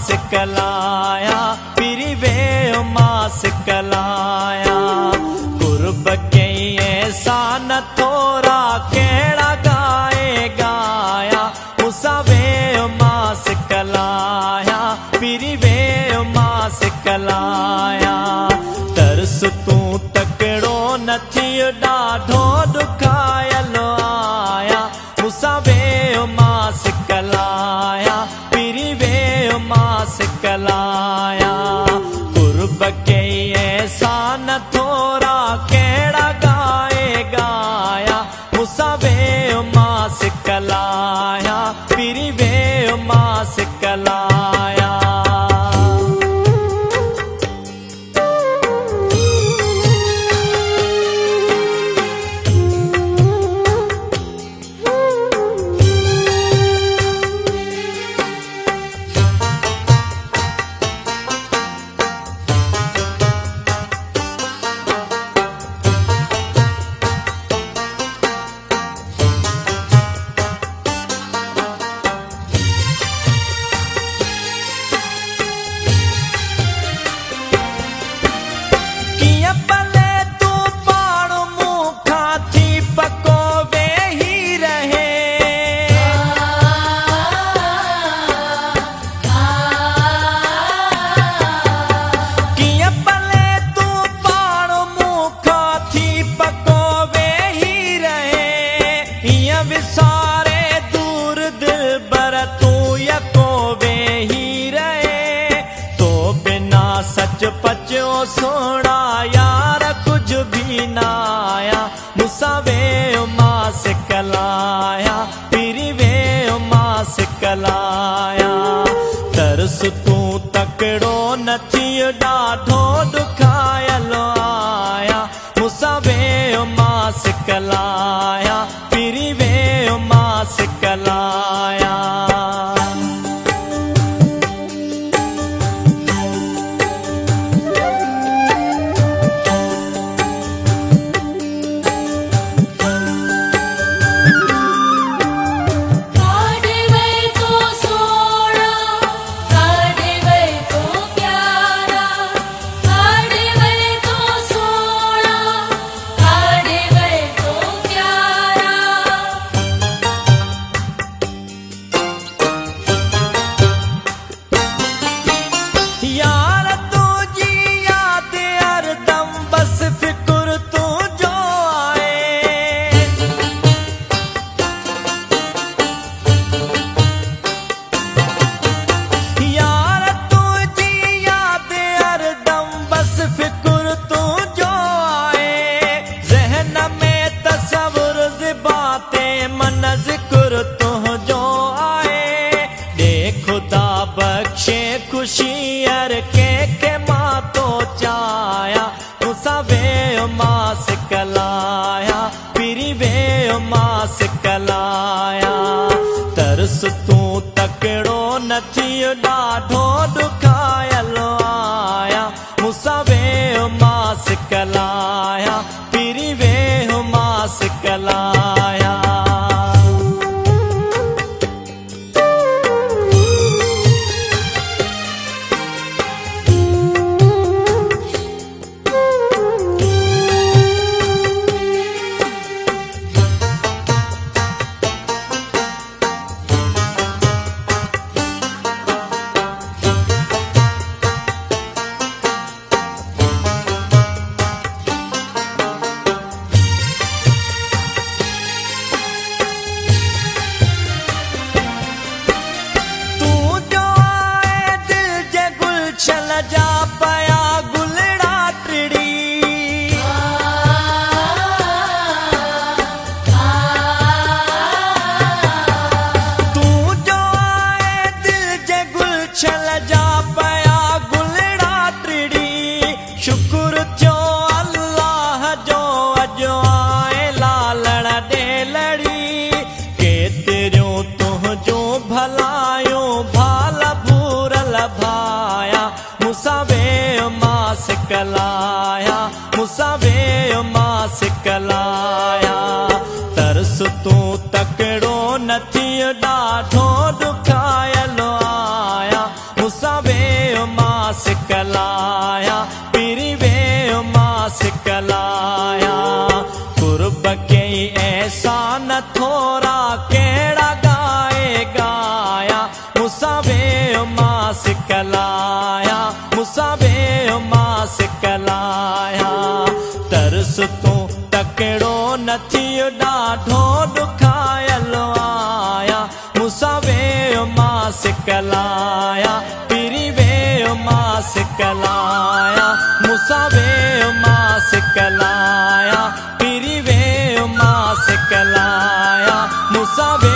सिकलाया पीरी वे मां सिकलाया कुर्ब के ऐसा न थोरा केड़ा गाए गाया मूसा वे मां सिकलाया पीरी वे मां सिकलाया तरस तू तकड़ो न थी ॾाढो दुखायल आया मूसा वे मां सिकलाया पीरी वे मां सिकलाया कुर्ब के ऐसा न थोरा केड़ा गाए गाया मूसा वे मां सिकलाया पीरी वे मां सिकलाया सारे दूर दिल बर तू यको वे ही रहे तो बिना सच पचो सोना यार कुछ भी ना आया मूसा वे मां सिकलाया पीरी वे मां सिकलाया तरस तू तकड़ो न थी ॾाढो दुखायल आया मूसा वे मां सिकलाया पीरी वे मां सिकलाया बख्शे खुशी अर के मां तो चाया मूसा वे मां सिकलाया पीरी वे मां सिकलाया तरस तू तकड़ो न थी ॾाढो दुखायल आया मूसा वे मां सिकलाया पीरी वे मां सिकलाया जा पया गुलड़ा टिड़ी तू जो आए दिल जे गुल छल जा पया गुलड़ा टिड़ी शुक्र थियो अल्लाह जो अजो आए लालण दे लड़ी केतिरियूं तुंहिंजो भलायो भाल भूरल भाया मूसा वे मां सिकलाया मूसा वे मां सिकलाया तरस तू तकड़ो न थी ॾाढो दुखायल आया मुसावे मां सिकलाया पीरी वे मां सिकलाया कुर्ब के ऐसा न थोरा केड़ा गाए गाया मुसावे मां सिकलाया मुसावे मां सिकलाया तरस तू तकड़ो न थियो ॾाढो ॾुखायल आया मुसावे मां सिकलाया पीरी वे मां सिकलाया मुसावे मां सिकलाया पीरी वे मां सिकलाया मुसावे